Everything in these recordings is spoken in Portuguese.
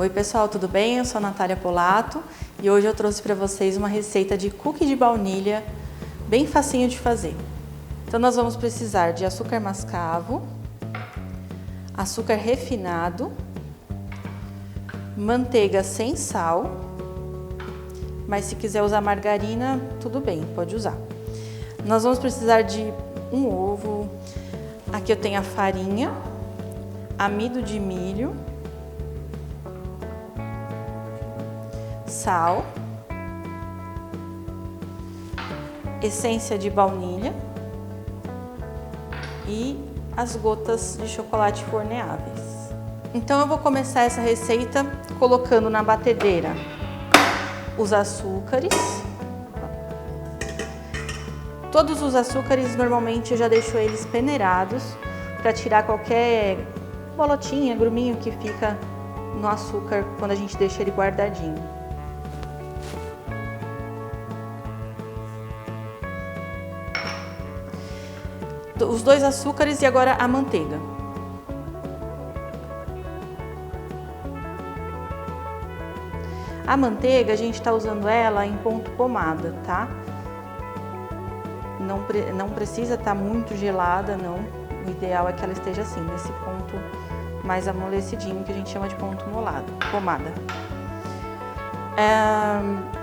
Oi pessoal, tudo bem? Eu sou a Natália Polato e hoje eu trouxe para vocês uma receita de cookie de baunilha bem facinho de fazer. Então nós vamos precisar de açúcar mascavo, açúcar refinado, manteiga sem sal, mas se quiser usar margarina, tudo bem, pode usar. Nós vamos precisar de um ovo, aqui eu tenho a farinha, amido de milho, sal, essência de baunilha e as gotas de chocolate forneáveis. Então eu vou começar essa receita colocando na batedeira os açúcares. Todos os açúcares normalmente eu já deixo eles peneirados para tirar qualquer bolotinha, gruminho que fica no açúcar quando a gente deixa ele guardadinho. Os dois açúcares e agora a manteiga. A manteiga a gente está usando ela em ponto pomada, tá? Não precisa estar muito gelada, não. O ideal é que ela esteja assim, nesse ponto mais amolecidinho, que a gente chama de ponto pomada.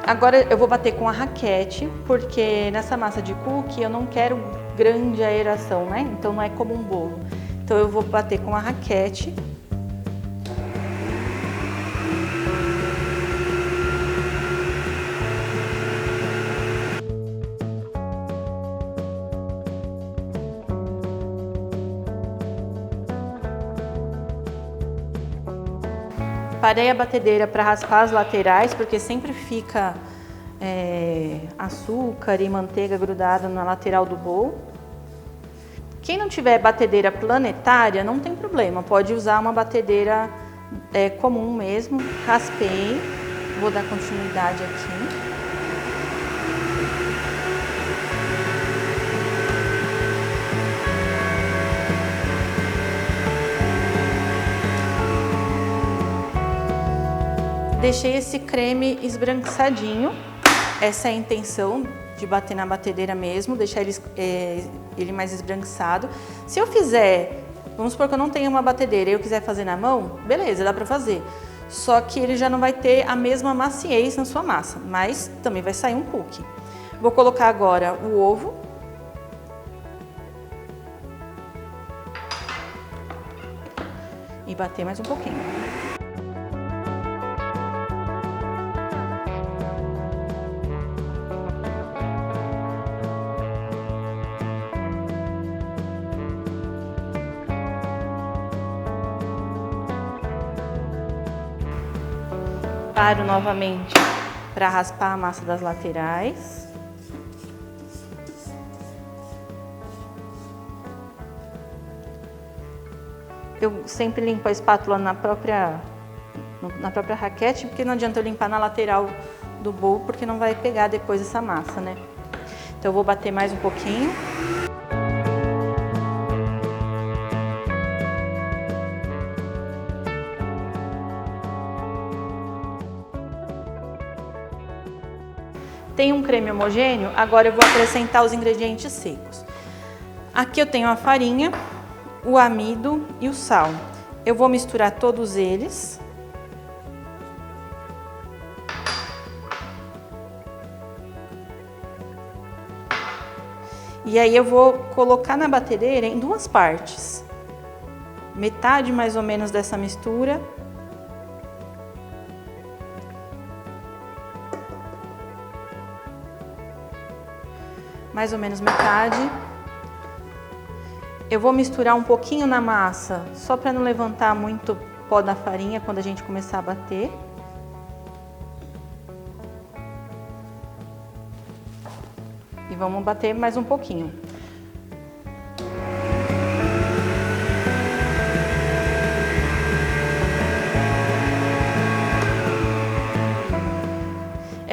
Agora eu vou bater com a raquete, porque nessa massa de cookie eu não quero grande aeração, né? Então não é como um bolo. Então eu vou bater com a raquete. Parei a batedeira para raspar as laterais, porque sempre fica açúcar e manteiga grudada na lateral do bowl. Quem não tiver batedeira planetária, não tem problema, pode usar uma batedeira comum mesmo. Raspei, vou dar continuidade aqui. Deixei esse creme esbranquiçadinho, essa é a intenção de bater na batedeira mesmo, deixar ele mais esbranquiçado. Se eu fizer, vamos supor que eu não tenho uma batedeira e eu quiser fazer na mão, beleza, dá pra fazer. Só que ele já não vai ter a mesma maciez na sua massa, mas também vai sair um cookie. Vou colocar agora o ovo. E bater mais um pouquinho. Paro novamente para raspar a massa das laterais. Eu sempre limpo a espátula na própria raquete, porque não adianta eu limpar na lateral do bowl, porque não vai pegar depois essa massa, né? Então eu vou bater mais um pouquinho. Tem um creme homogêneo, agora eu vou acrescentar os ingredientes secos. Aqui eu tenho a farinha, o amido e o sal. Eu vou misturar todos eles. E aí eu vou colocar na batedeira em duas partes. Metade mais ou menos dessa mistura. Mais ou menos metade. Eu vou misturar um pouquinho na massa, só para não levantar muito pó da farinha quando a gente começar a bater. E vamos bater mais um pouquinho.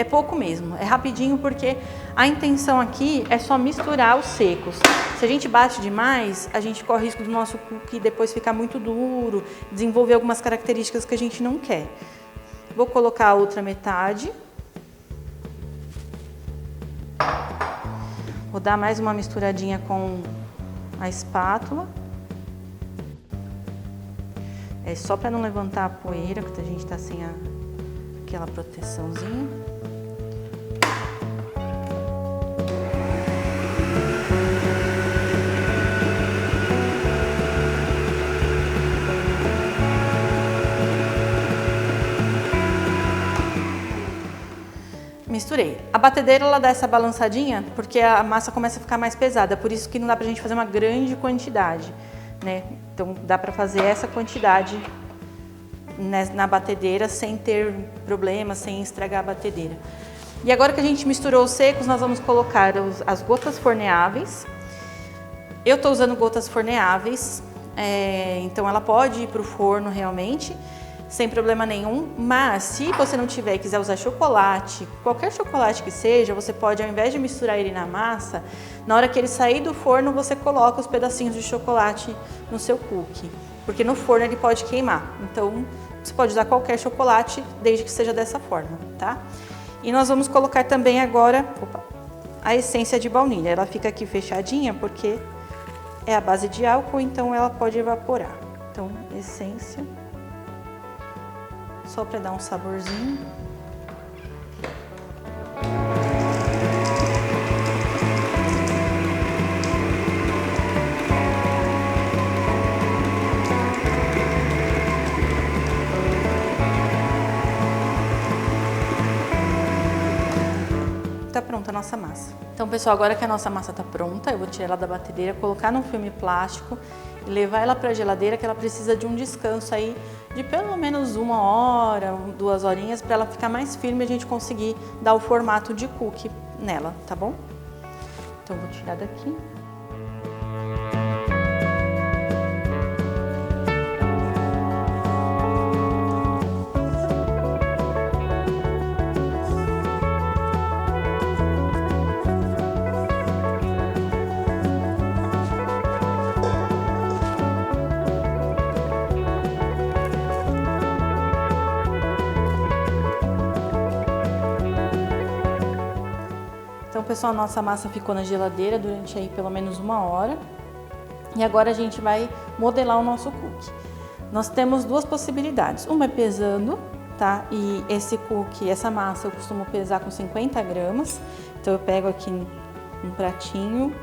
É pouco mesmo, é rapidinho porque a intenção aqui é só misturar os secos. Se a gente bate demais, a gente corre o risco do nosso cookie depois ficar muito duro, desenvolver algumas características que a gente não quer. Vou colocar a outra metade. Vou dar mais uma misturadinha com a espátula. É só para não levantar a poeira, porque a gente tá sem aquela proteçãozinha. Misturei. A batedeira, ela dá essa balançadinha porque a massa começa a ficar mais pesada, por isso que não dá pra gente fazer uma grande quantidade, né? Então dá pra fazer essa quantidade na batedeira sem ter problemas, sem estragar a batedeira. E agora que a gente misturou os secos, nós vamos colocar as gotas forneáveis. Eu tô usando gotas forneáveis, então ela pode ir pro forno realmente, sem problema nenhum, mas se você não tiver e quiser usar chocolate, qualquer chocolate que seja, você pode, ao invés de misturar ele na massa, na hora que ele sair do forno, você coloca os pedacinhos de chocolate no seu cookie, porque no forno ele pode queimar. Então, você pode usar qualquer chocolate, desde que seja dessa forma, tá? E nós vamos colocar também agora, a essência de baunilha. Ela fica aqui fechadinha porque é a base de álcool, então ela pode evaporar. Então, essência. Só para dar um saborzinho. Tá pronta a nossa massa. Então, pessoal, agora que a nossa massa tá pronta, eu vou tirar ela da batedeira, colocar num filme plástico e levar ela para a geladeira, que ela precisa de um descanso aí de pelo menos 1 hora, 2 horinhas, para ela ficar mais firme e a gente conseguir dar o formato de cookie nela, tá bom? Então, eu vou tirar daqui. Então, pessoal, nossa massa ficou na geladeira durante aí pelo menos 1 hora. E agora a gente vai modelar o nosso cookie. Nós temos 2 possibilidades. Uma é pesando, tá? E esse cookie, essa massa, eu costumo pesar com 50 gramas. Então, eu pego aqui um pratinho.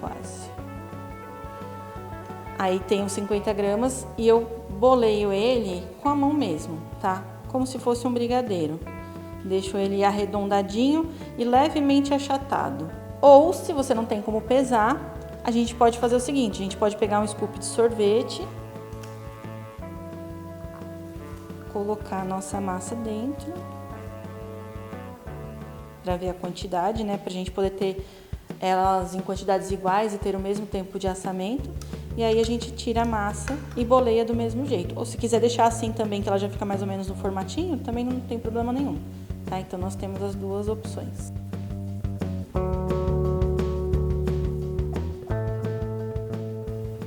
Quase. Aí tem os 50 gramas e eu boleio ele com a mão mesmo, tá? Como se fosse um brigadeiro. Deixo ele arredondadinho e levemente achatado. Ou, se você não tem como pesar, a gente pode fazer o seguinte, a gente pode pegar um scoop de sorvete, colocar a nossa massa dentro, para ver a quantidade, né? Pra gente poder ter elas em quantidades iguais e ter o mesmo tempo de assamento. E aí a gente tira a massa e boleia do mesmo jeito. Ou se quiser deixar assim também, que ela já fica mais ou menos no formatinho, também não tem problema nenhum. Tá? Então, nós temos as 2 opções.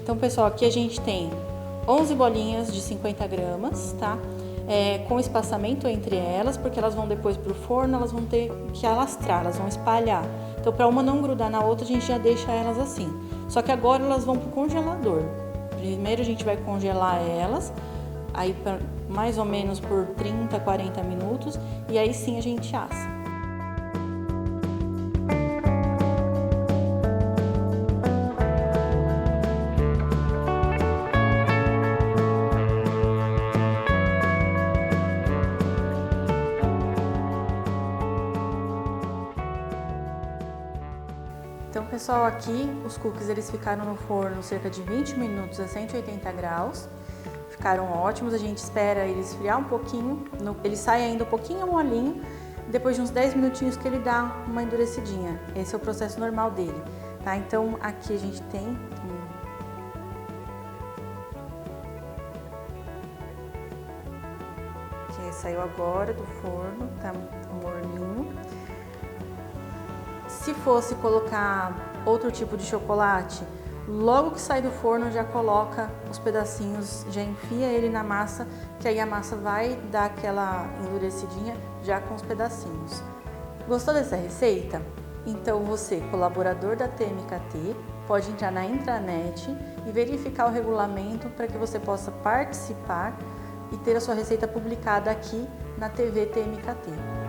Então, pessoal, aqui a gente tem 11 bolinhas de 50 gramas, tá? Com espaçamento entre elas, porque elas vão depois pro forno, elas vão ter que alastrar, elas vão espalhar. Então, para uma não grudar na outra, a gente já deixa elas assim. Só que agora elas vão pro congelador. Primeiro a gente vai congelar elas, aí mais ou menos por 30, 40 minutos, e aí sim a gente assa. Então, pessoal, aqui os cookies eles ficaram no forno cerca de 20 minutos a 180 graus. Ficaram ótimos, a gente espera ele esfriar um pouquinho, ele sai ainda um pouquinho molinho, depois de uns 10 minutinhos que ele dá uma endurecidinha. Esse é o processo normal dele, tá? Então, aqui a gente tem que saiu agora do forno, tá morninho. Se fosse colocar outro tipo de chocolate, logo que sai do forno já coloca os pedacinhos, já enfia ele na massa, que aí a massa vai dar aquela endurecidinha já com os pedacinhos. Gostou dessa receita? Então você, colaborador da TMKT, pode entrar na intranet e verificar o regulamento para que você possa participar e ter a sua receita publicada aqui na TV TMKT.